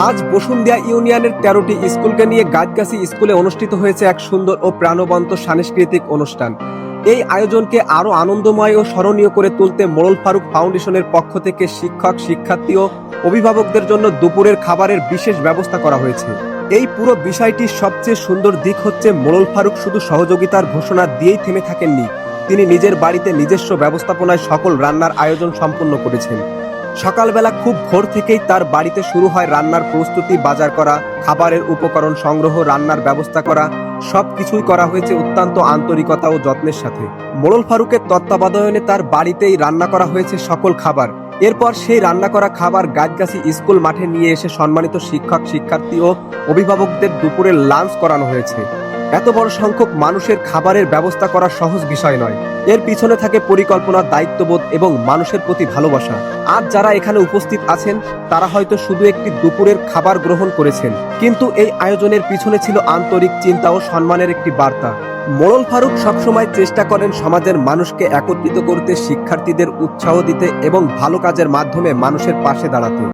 আজ বসুন্ধিয়া ইউনিয়নের ১৩টি স্কুলকে নিয়ে গাছগাছি স্কুলে অনুষ্ঠিত হয়েছে এক সুন্দর ও প্রাণবন্ত সাংস্কৃতিক অনুষ্ঠান। এই আয়োজনকে আরো আনন্দময় ও স্মরণীয় করে তুলতে মোড়ল ফারুক ফাউন্ডেশনের পক্ষ থেকে শিক্ষক, শিক্ষার্থী ও অভিভাবকদের জন্য দুপুরের খাবারের বিশেষ ব্যবস্থা করা হয়েছে। এই পুরো বিষয়টির সবচেয়ে সুন্দর দিক হচ্ছে মোড়ল ফারুক শুধু সহযোগিতার ঘোষণা দিয়েই থেমে থাকেননি, তিনি নিজের বাড়িতে নিজস্ব ব্যবস্থাপনায় সকল রান্নার আয়োজন সম্পন্ন করেছেন। সকালবেলা খুব ভোর থেকেই তার বাড়িতে শুরু হয় রান্নার প্রস্তুতি, বাজার করা, খাবারের উপকরণ সংগ্রহ, রান্নার ব্যবস্থা করা, সবকিছুই করা হয়েছে অত্যন্ত আন্তরিকতা ও যত্নের সাথে। মোড়ল ফারুকের তত্ত্বাবধানে তার বাড়িতেই রান্না করা হয়েছে সকল খাবার। এরপর সেই রান্না করা খাবার গাছগাছি স্কুল মাঠে নিয়ে এসে সম্মানিত শিক্ষক, শিক্ষার্থী ও অভিভাবকদের দুপুরের লাঞ্চ করানো হয়েছে। এত বড় সংখ্যক মানুষের খাবারের ব্যবস্থা করা সহজ বিষয় নয়, এর পিছনে থাকে পরিকল্পনা, দায়িত্ববোধ এবং মানুষের প্রতি ভালোবাসা। আজ যারা এখানে উপস্থিত আছেন তারা হয়তো শুধু একটি দুপুরের খাবার গ্রহণ করেছেন, কিন্তু এই আয়োজনের পিছনে ছিল আন্তরিক চিন্তা ও সম্মানের একটি বার্তা। মোড়ল ফারুক সবসময় চেষ্টা করেন সমাজের মানুষকে একত্রিত করতে, শিক্ষার্থীদের উৎসাহ দিতে এবং ভালো কাজের মাধ্যমে মানুষের পাশে দাঁড়াতে।